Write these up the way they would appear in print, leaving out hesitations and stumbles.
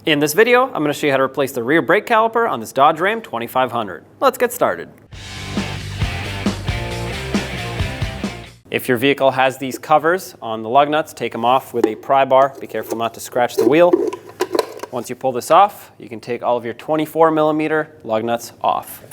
In this video, I'm going to show you how to replace the rear brake caliper on this Dodge Ram 2500. Let's get started. If your vehicle has these covers on the lug nuts, take them off with a pry bar. Be careful not to scratch the wheel. Once you pull this off, you can take all of your 24mm lug nuts off.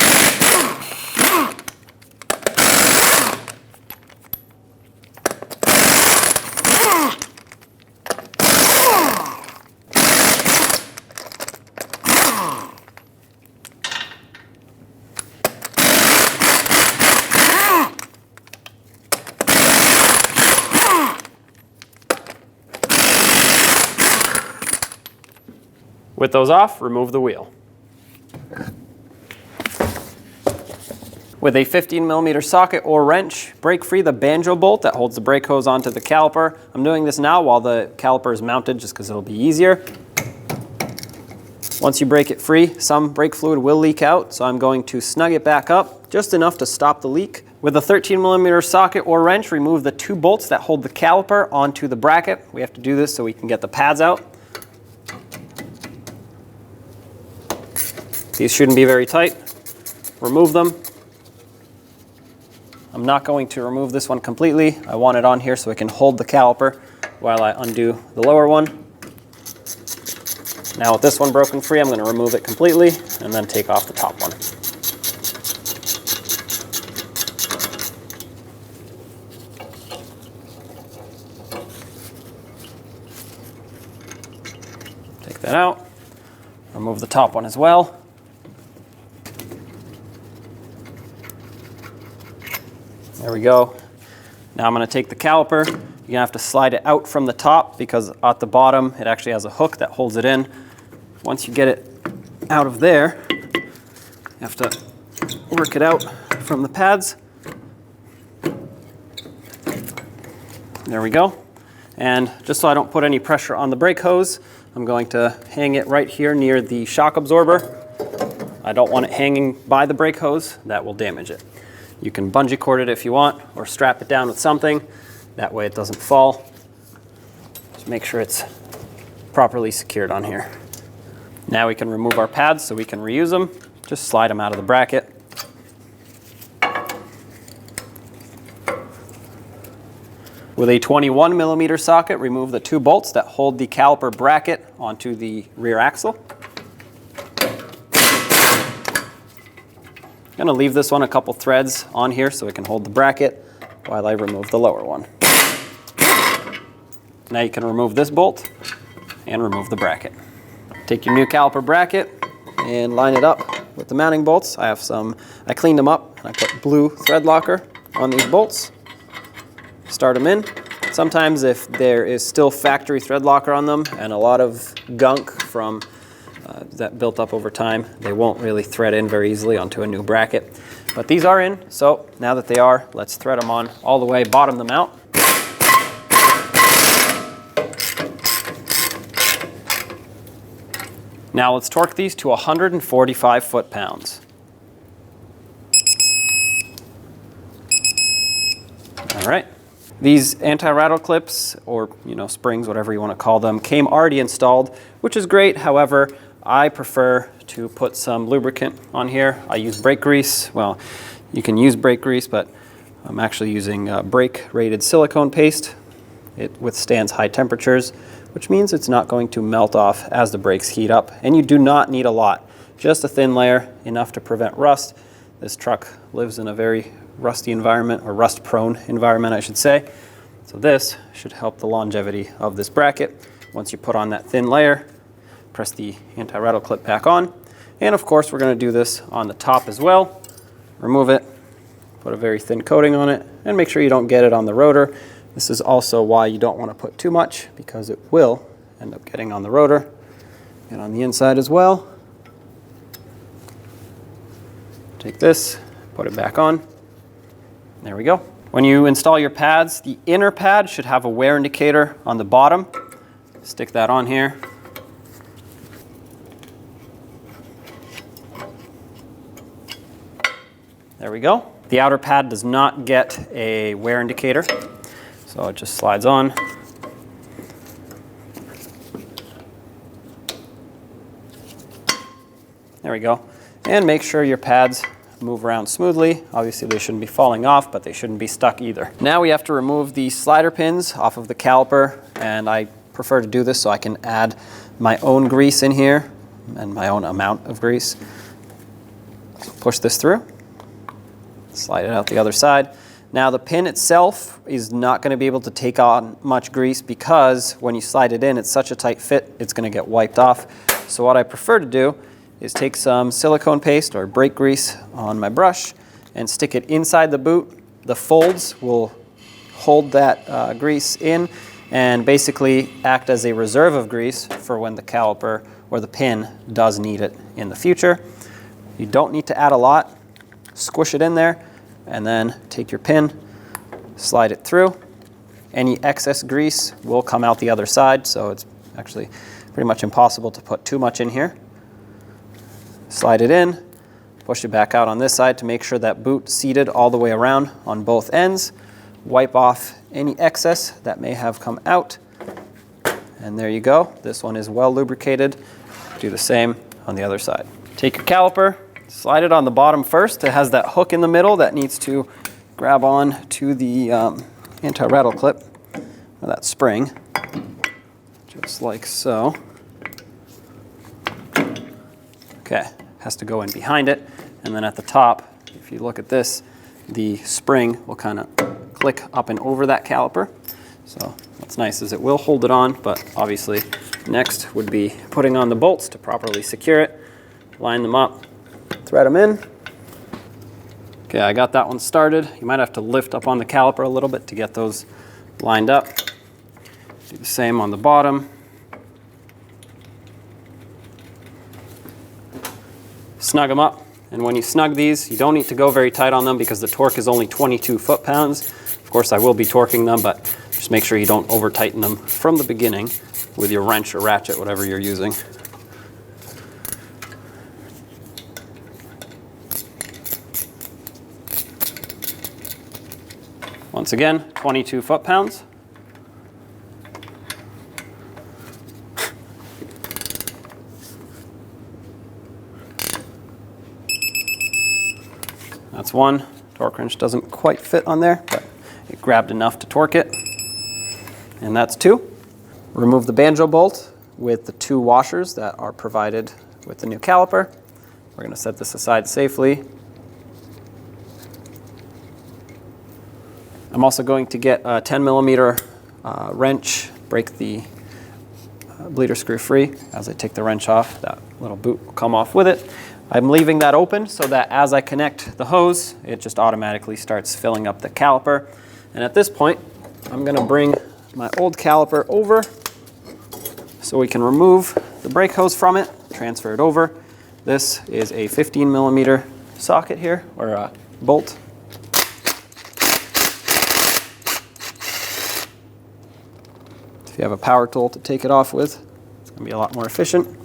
With those off, remove the wheel. With a 15mm socket or wrench, break free the banjo bolt that holds the brake hose onto the caliper. I'm doing this now while the caliper is mounted just because it'll be easier. Once you break it free, some brake fluid will leak out, so I'm going to snug it back up just enough to stop the leak. With a 13mm socket or wrench, remove the two bolts that hold the caliper onto the bracket. We have to do this so we can get the pads out. These shouldn't be very tight. Remove them. I'm not going to remove this one completely. I want it on here so it can hold the caliper while I undo the lower one. Now with this one broken free, I'm going to remove it completely and then take off the top one. Take that out. Remove the top one as well. There we go. Now I'm going to take the caliper. You're going to have to slide it out from the top because at the bottom it actually has a hook that holds it in. Once you get it out of there, you have to work it out from the pads. There we go. And just so I don't put any pressure on the brake hose, I'm going to hang it right here near the shock absorber. I don't want it hanging by the brake hose. That will damage it. You can bungee cord it if you want, or strap it down with something. That way it doesn't fall. Just make sure it's properly secured on here. Now we can remove our pads so we can reuse them. Just slide them out of the bracket. With a 21mm socket, remove the two bolts that hold the caliper bracket onto the rear axle. I'm going to leave this one a couple threads on here so it can hold the bracket while I remove the lower one. Now you can remove this bolt and remove the bracket. Take your new caliper bracket and line it up with the mounting bolts. I cleaned them up and I put blue thread locker on these bolts. Start them in. Sometimes if there is still factory thread locker on them and a lot of gunk from that built up over time, they won't really thread in very easily onto a new bracket. But these are in, so now that they are, let's thread them on all the way, bottom them out. Now let's torque these to 145 foot-pounds. All right. These anti-rattle clips, or springs, whatever you want to call them, came already installed, which is great. However, I prefer to put some lubricant on here. I use brake grease. Well, you can use brake grease, but I'm actually using brake-rated silicone paste. It withstands high temperatures, which means it's not going to melt off as the brakes heat up. And you do not need a lot, just a thin layer, enough to prevent rust. This truck lives in a very rusty environment, or rust-prone environment, I should say. So this should help the longevity of this bracket. Once you put on that thin layer, press the anti-rattle clip back on. And of course, we're going to do this on the top as well. Remove it, put a very thin coating on it, and make sure you don't get it on the rotor. This is also why you don't want to put too much, because it will end up getting on the rotor and on the inside as well. Take this, put it back on. There we go. When you install your pads, the inner pad should have a wear indicator on the bottom. Stick that on here. There we go. The outer pad does not get a wear indicator, so it just slides on. There we go. And make sure your pads move around smoothly. Obviously they shouldn't be falling off, but they shouldn't be stuck either. Now we have to remove the slider pins off of the caliper, and I prefer to do this so I can add my own grease in here and my own amount of grease. So push this through, slide it out the other side. Now the pin itself is not going to be able to take on much grease because when you slide it in, it's such a tight fit, it's going to get wiped off. So what I prefer to do is take some silicone paste or brake grease on my brush and stick it inside the boot. The folds will hold that grease in and basically act as a reserve of grease for when the caliper or the pin does need it in the future. You don't need to add a lot. Squish it in there and then take your pin, slide it through. Any excess grease will come out the other side, so it's actually pretty much impossible to put too much in here. Slide it in, push it back out on this side to make sure that boot seated all the way around on both ends. Wipe off any excess that may have come out. And there you go. This one is well lubricated. Do the same on the other side. Take your caliper, slide it on the bottom first. It has that hook in the middle that needs to grab on to the anti-rattle clip, or that spring, just like so. Okay, has to go in behind it, and then at the top, if you look at this, the spring will kind of click up and over that caliper. So what's nice is it will hold it on, but obviously next would be putting on the bolts to properly secure it. Line them up, thread them in. Okay, I got that one started. You might have to lift up on the caliper a little bit to get those lined up. Do the same on the bottom. Snug them up, and when you snug these, you don't need to go very tight on them because the torque is only 22 foot-pounds. Of course, I will be torquing them, but just make sure you don't over-tighten them from the beginning with your wrench or ratchet, whatever you're using. Once again, 22 foot-pounds. That's one. Torque wrench doesn't quite fit on there, but it grabbed enough to torque it. And that's two. Remove the banjo bolt with the two washers that are provided with the new caliper. We're going to set this aside safely. I'm also going to get a 10mm wrench, break the bleeder screw free. As I take the wrench off, that little boot will come off with it. I'm leaving that open so that as I connect the hose, it just automatically starts filling up the caliper. And at this point, I'm going to bring my old caliper over so we can remove the brake hose from it, transfer it over. This is a 15mm socket here, or a bolt. If you have a power tool to take it off with, it's going to be a lot more efficient.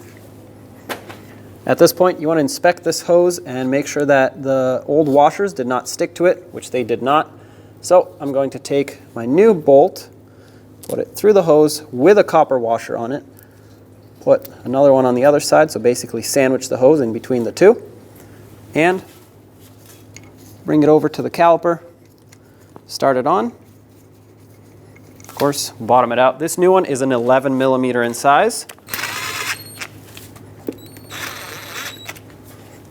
At this point, you want to inspect this hose and make sure that the old washers did not stick to it, which they did not. So I'm going to take my new bolt, put it through the hose with a copper washer on it, put another one on the other side, so basically sandwich the hose in between the two, and bring it over to the caliper, start it on. Of course, bottom it out. This new one is an 11mm in size.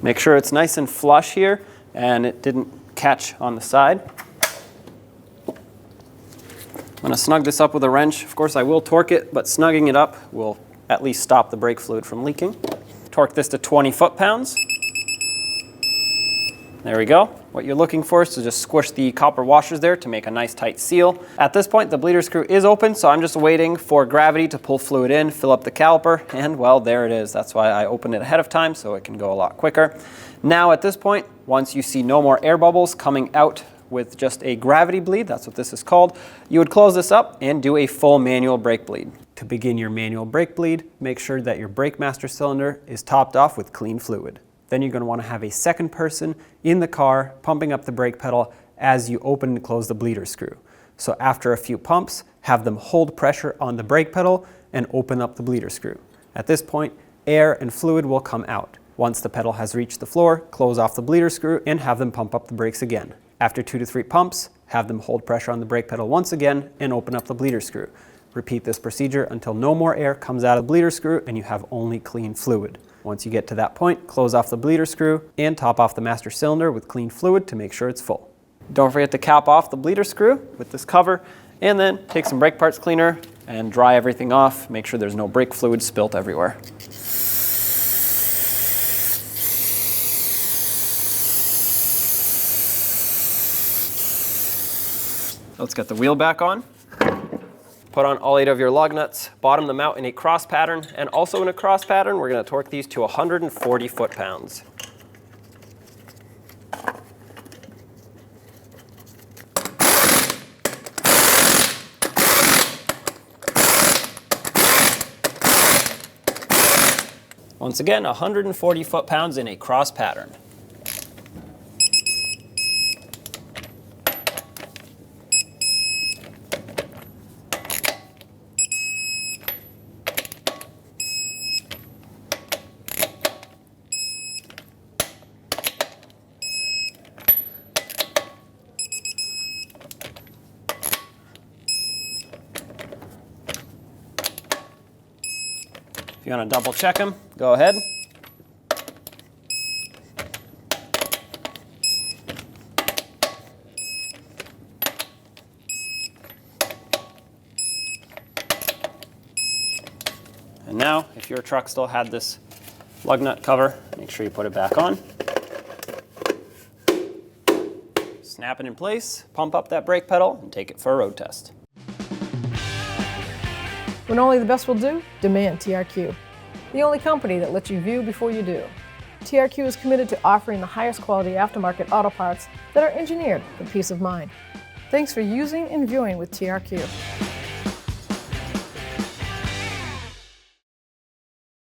Make sure it's nice and flush here and it didn't catch on the side. I'm going to snug this up with a wrench. Of course, I will torque it, but snugging it up will at least stop the brake fluid from leaking. Torque this to 20 foot-pounds. There we go. What you're looking for is to just squish the copper washers there to make a nice tight seal. At this point, the bleeder screw is open, so I'm just waiting for gravity to pull fluid in, fill up the caliper, and well, there it is. That's why I opened it ahead of time, so it can go a lot quicker. Now at this point, once you see no more air bubbles coming out with just a gravity bleed, that's what this is called, you would close this up and do a full manual brake bleed. To begin your manual brake bleed, make sure that your brake master cylinder is topped off with clean fluid. Then you're going to want to have a second person in the car pumping up the brake pedal as you open and close the bleeder screw. So after a few pumps, have them hold pressure on the brake pedal and open up the bleeder screw. At this point, air and fluid will come out. Once the pedal has reached the floor, close off the bleeder screw and have them pump up the brakes again. After 2 to 3 pumps, have them hold pressure on the brake pedal once again and open up the bleeder screw. Repeat this procedure until no more air comes out of the bleeder screw and you have only clean fluid. Once you get to that point, close off the bleeder screw and top off the master cylinder with clean fluid to make sure it's full. Don't forget to cap off the bleeder screw with this cover, and then take some brake parts cleaner and dry everything off. Make sure there's no brake fluid spilt everywhere. Let's get the wheel back on. Put on all 8 of your lug nuts, bottom them out in a cross pattern, and also in a cross pattern, we're going to torque these to 140 foot-pounds. Once again, 140 foot-pounds in a cross pattern. If you want to double check them, go ahead. And now, if your truck still had this lug nut cover, make sure you put it back on. Snap it in place, pump up that brake pedal, and take it for a road test. When only the best will do, demand TRQ. The only company that lets you view before you do. TRQ is committed to offering the highest quality aftermarket auto parts that are engineered for peace of mind. Thanks for using and viewing with TRQ.